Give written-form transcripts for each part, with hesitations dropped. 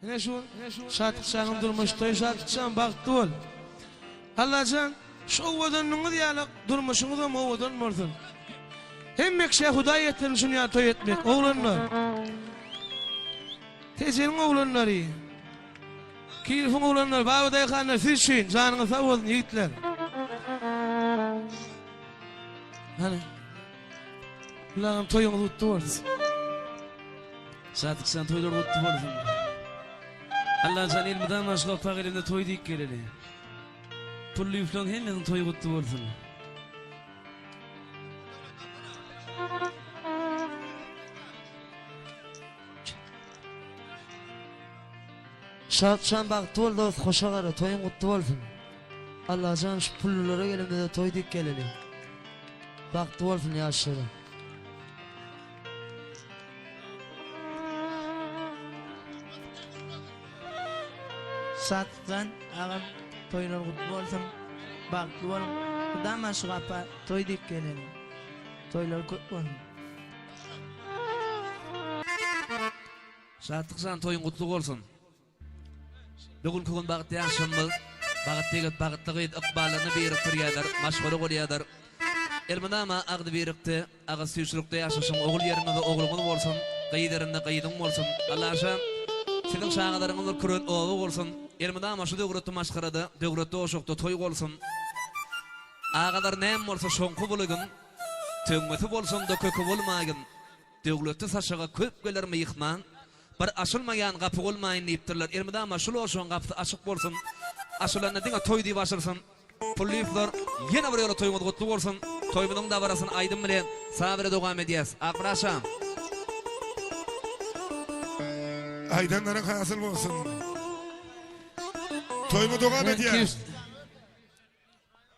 Ne şu şatıkçanın durmuştoy şatıkçan baktı ol. Allah'can şu ovadanını diyalak durmuşunu da ovadan morsun. Hemmek şey Huday yeterim şunu ya toy etmek oğlanlar. Tecenin oğlanları. Kilifin oğlanlar bağıday kanlar siz şeyin canını sağ olun yiğitler. Hani Ulan toyunu tuttu olsun. Şatıkçan toylar tuttu olsun. Allah'can ilmiden aşkı pağirinde toy deyip geleli. Pullu yuflan hemmenin toyu kutlu olsun. Şatşan baktı ol da hoşa gara toyun kutlu olsun. Allah'can şu pullulara gelimde de toy deyip geleli. Baktı olsun yaşları. Satsan ağam toylar kutlu olsun. Baktı olun. Kudan aşık apa toy deyip gelelim. Toylar kutlu olsun. Şatıkçan toyun kutlu olsun. Bugün kugün bağıtı yaşanmı. Bağıtlığı ıqbalını biriktir yadır. Maşgulu gol yadır. Elmanama ağdı birikti. Ağa suyuşlukta yaşasın. Oğul yerinde oğlumun olsun. Qıyıderinde qıyıdın olsun. Allah'a senin şağılarının kürün oğlu olsun. Elmanama şu dögürüttü maşkaradı. Dögürüttü oşuktu toy olsun. Ağalar neyem olsa şonku bulugun. Töngmeti bolsun da kökü bulmayın. Dögürüttü saçağa köp gelir mi yıkman? Bir aşılmayan kapı olmayın deyiptirler. Elmadama şulu oşuğun kapısı açık bolsun. Aşılarına dine toy deyip aşırsın. Pulluyuflar yine bir yola toyumuz kutlu olsun. Toyumunun da varasın aydın bilen sabire devam ediyaz. Akbraşam. Aydanlara hasıl olsun. Toyumu devam ediyaz.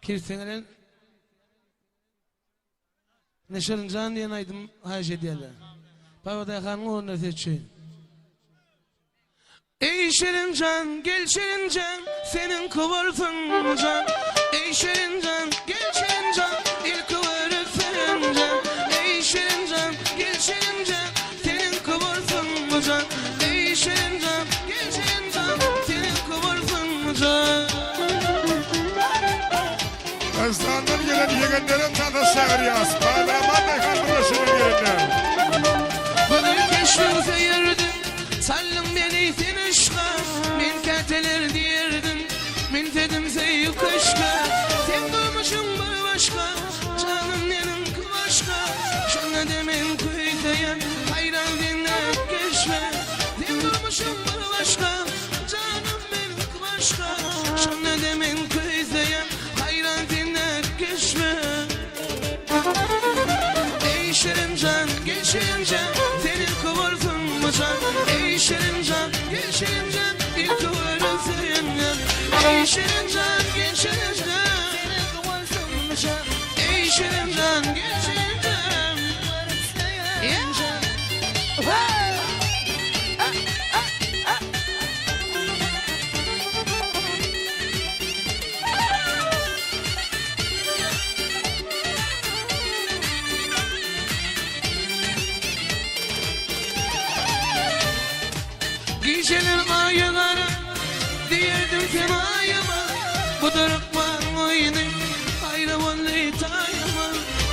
Kirsenelen Neşerin can diyen aydım haj ediyorlar. Babada kanun onu seçin. Ey Şirincan, gel Şirincan, senin kıvırsın can. Ey Şirincan, gel Şirincan, ilk kıvırsın can. Ey Şirincan, gel Şirincan, senin kıvırsın can. Ey Şirincan, gel Şirincan, senin kıvırsın can. Özdanlar gelen yegenlerin tadı şağırıyaz. Kahraman da kaldırışının yerinden. Bunu keşfim seyirdim, sallım beni sen aşka. Men kateler diyerdim, men dedim sey kışka. Sen durmuşsun bir başka, canım benim kıvaşka. Şuna demen kuytayan, hayran dinle geçme. Sen durmuşsun bir başka, canım benim kıvaşka. Şuna demen kuytayan, hayran dinle geçme. Ey Şirincan, gel Şirincan, senin kıvırsın mı can? Ey Şirincan, gel Şirincan, bir kıvırsın yan. Ey Şirincan, gel Şirincan, senin kıvırsın mı can? Ey Şirincan, gel Şirincan, yan. Geceler ayılara diyerdim semayama. Bu durukman oyunu ayramanlı tayama.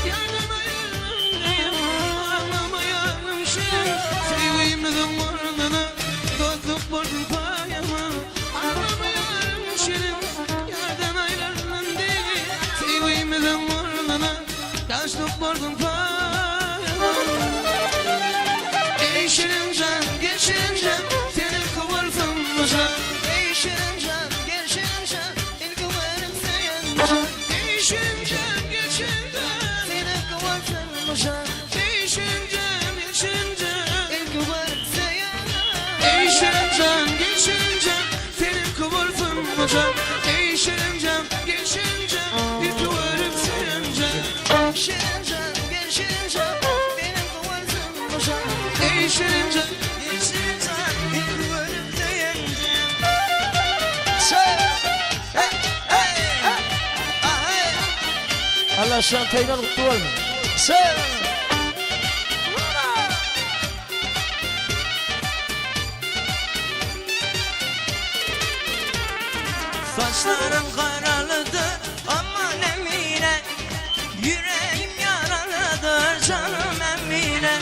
Yardım ayırım ağlamayalım şey. Sevgimizin varlığına dostluk bordun payama. Ağlamayalım şirin yardım ayırım değil. Sevgimizin varlığına dostluk bordun payama. Ey Şirincan, gel Şirincan, senin kıvırsın mı can? Ey Şirincan, gel Şirincan, senin kıvırsın yan. Ey Şirincan, gel Şirincan, senin kıvırsın mı can? Ey Şirincan, gel Şirincan, senin kıvırsın yan. Ey Şirincan, gel Şirincan, senin kıvırsın mı can? Ey Şirincan, gel Şirincan, bir kıvırsın yan. Şirincan, gel Şirincan, senin kıvırsın mı can? Ey Şirincan, gel Şirincan, bir kıvırsın yan. Allah şu an toylar kutlu olsun. Saçların karalıdır aman Emine, yüreğim yaralıdır canım Emine.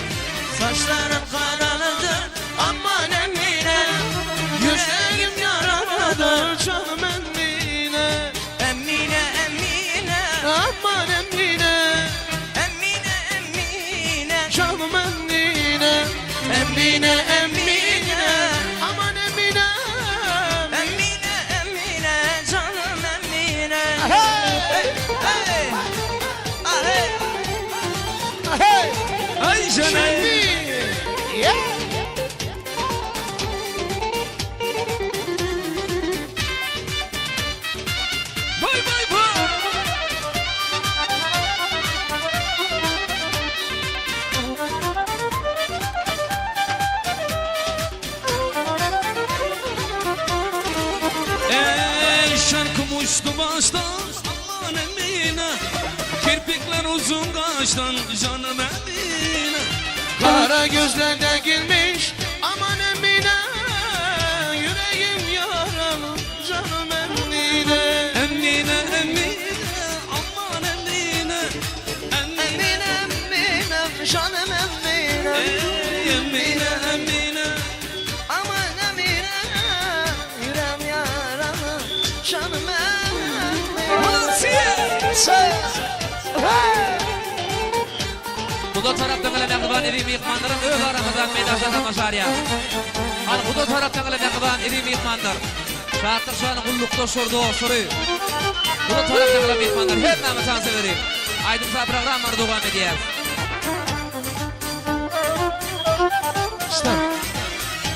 Saçların karalıdır aman Emine, yüreğim yaralıdır canım Emine. Emine Emine aman Emine, Emine Emine canım Emine. Emine Emine aman Emine, Emine Emine canım Emine. Hey hey hey hey ay canım. Vay vay vay. Ey şarkım uçtu baştan aman Emine, kirpikler uzun kaştan canım Emine. Kara gözlerden girmiş aman Emine, yüreğim yaralı canım Emine. Emine Emine aman Emine, Emine Emine canım Emine. ey Emine Emine. Aman Emine, yüreğim yaralı canım Emine. Bu da taraftan gelen yakıban evi mihmanlarım öz aramızdan meydaşa tamaşarya. Al bu da taraftan gelen yakıban evi mihmanlar. Şahatlık şu anı kullukta şurdu şuru. Bu da taraftan gelen mihmanlar hep namı şansı vereyim. Aydın sağ programları devam edeceğiz.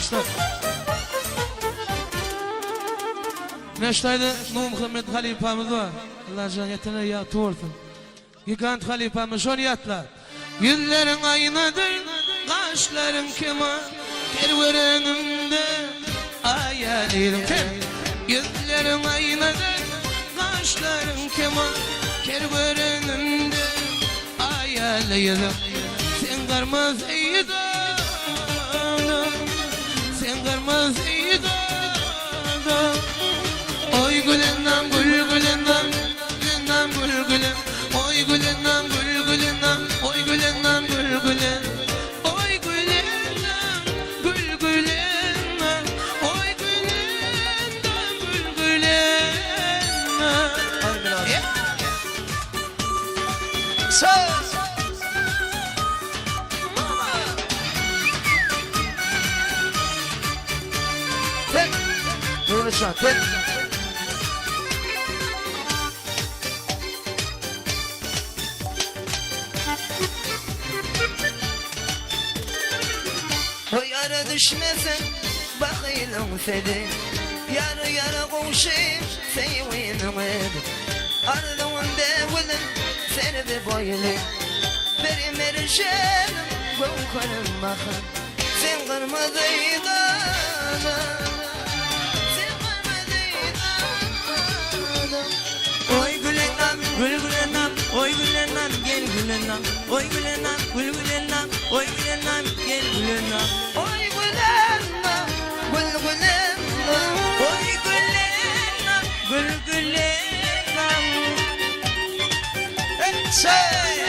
Stop. Meştayda Nuh Muhammed halifamız var. Allah cennetine yatı olsun. Gigant halifamız şunu yatlar. Yüzlerin aynadır, kaşların keman, kerverenimde hayalim. Yüzlerin aynadır, kaşların keman, kerverenimde hayalim. Sen kırmızı idam, sen kırmızı idam. Oy gülendam, gül gülendam, gülendam, gül gülendam. Oy gülendam, gül gülendam, oy gülendam, gül gülendam. Oy gülendam, gül gülendam, oy gülendam, gül gülendam. Söz. Tek. Dur lütfen, tek. O yara düşmesin bakıyorum seni, yarı yara koşayım seviyorum edi. Ardımın devulun seni de boyulun, benim erişelim korkarım bakın. Sen kırmızıydın, sen kırmızıydın. Oy gülenam, gül gülenam, oy gülenam, gel gülenam. Oy gülenam, gül gülenam, oy gülenam, gel gülenam. Oy gülenam, gül gülenam, oy gülenam, gül gülenam. Şey,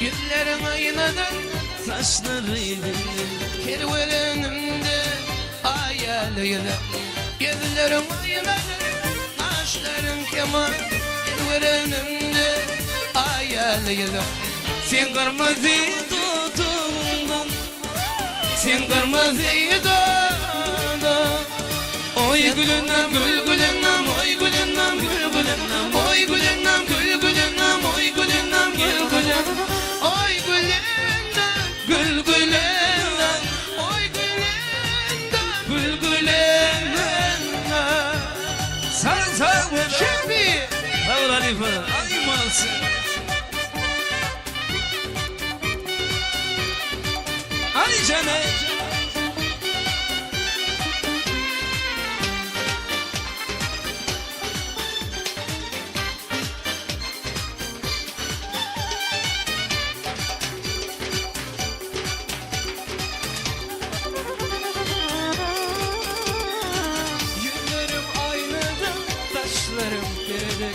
Yüzlerin aynadan saçlarıydı, kerverenimde hayalıydı. Yüzlerin aynadan saçların keman, kerverenimde hayalıydı. Sen kırmızı tutumdan, sen kırmızıydı. Oy gülünem gül gülünem oy gülünem gül gülünem oy gülünem gül gülünem oy gülünem gül gülünem oy gülünem gül gülünem oy gülünem gül gülünem. Sağ şimdi Havur Halife ay malsın. Ay canım. Yüzlerim aynadan taşlarım geride.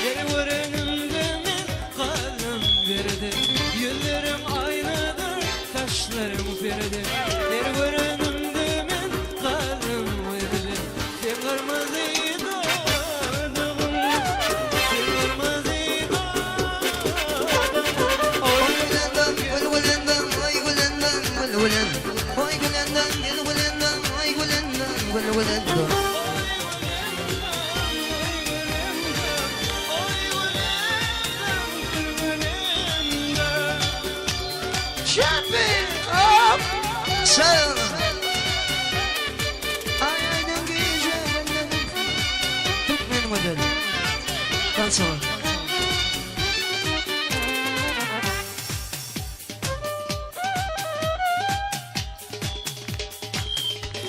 Yer var önümde mi kalım geride. Yüzlerim aynadan taşlarım geride. Yer var önümde mi kalım geride. Sen kırmızıydı adamım. Sen kırmızıydı adamım. Oy gülendam gül gülendam oy gülendam gül gülendam oy gülendam gül gülendam oy gülendam gül gülendam. Sen ay aydan gece benden tut benim adını. Ben sana.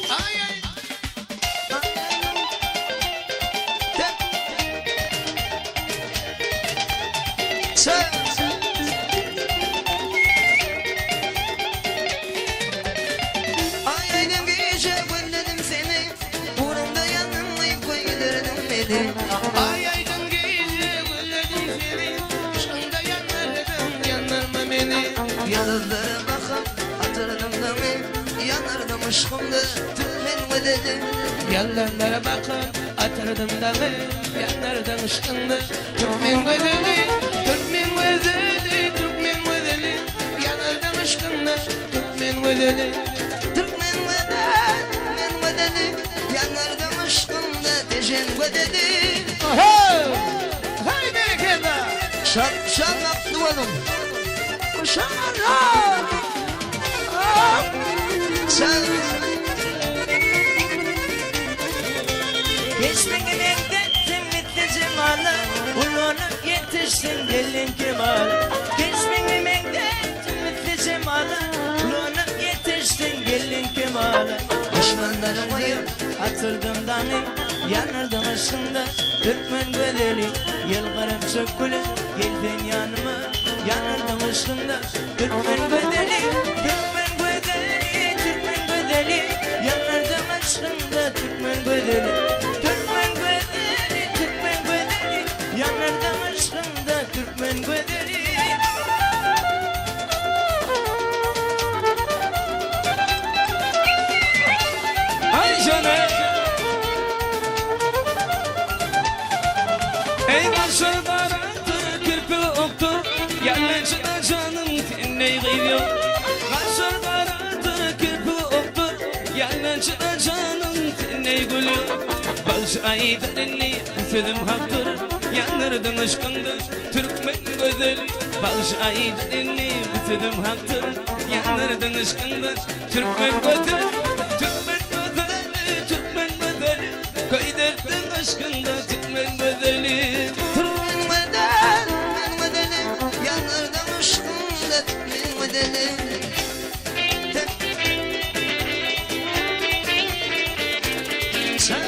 Ay ay. Sen ay aydan gece gönderdim seni. Uğrunda yanılmayıp koyulurdum beni. Ay aydan gece gülledim seni. Aşkında yanardım yanarma beni. Yıldızlara bakıp hatırladım da ben. Yanardım aşkımda tümen ödedim. Yalanlara bakıp atırdım da ben. Yanardım aşkında Türkmen güzeli, Türkmen güzeli, Türkmen güzeli. Yanardım aşkında Türkmen güzeli. Türkmen ödedim. Yanardım aşkımda tejen ödedim. Hay bereketler. Şan yaptı oğlum. Sen Geçmek emekten zimmetli cemalı. Ullanıp yetiştin gelin kemalı. Geçmek emekten zimmetli cemalı. Ullanıp yetiştin gelin kemalı. Düşmanlarım ayıp atırdım dani. Yanırdım aşkında Türkmen güzeli. Yılgırıp sökülüp geldin yanıma. Yanırdım aşkında Türkmen güzeli. Türkmen güzeli, Türkmen güzeli. Yanırdım aşkında Türkmen güzeli. Türkmen güzeli, Türkmen güzeli. Yanırdım aşkında Türkmen güzeli. Ay canım. Ey başa baratı kirpi oktu. Yanlışına canım dinleyi gidiyor. Başa baratı kirpi oktu. Yanlışına canım dinleyi gülüyor. Baş aydan elli sözüm haktır. Yanırdım aşkında Türkmen güzeli. Baş aydan elli sözüm haktır. Yanırdım aşkında Türkmen güzeli. Türkmen güzeli, Türkmen güzeli. Kaydettin aşkında Türkmen güzeli. Türkmen ödedim. Yanardım aşkımda Türkmen ödedim. Sen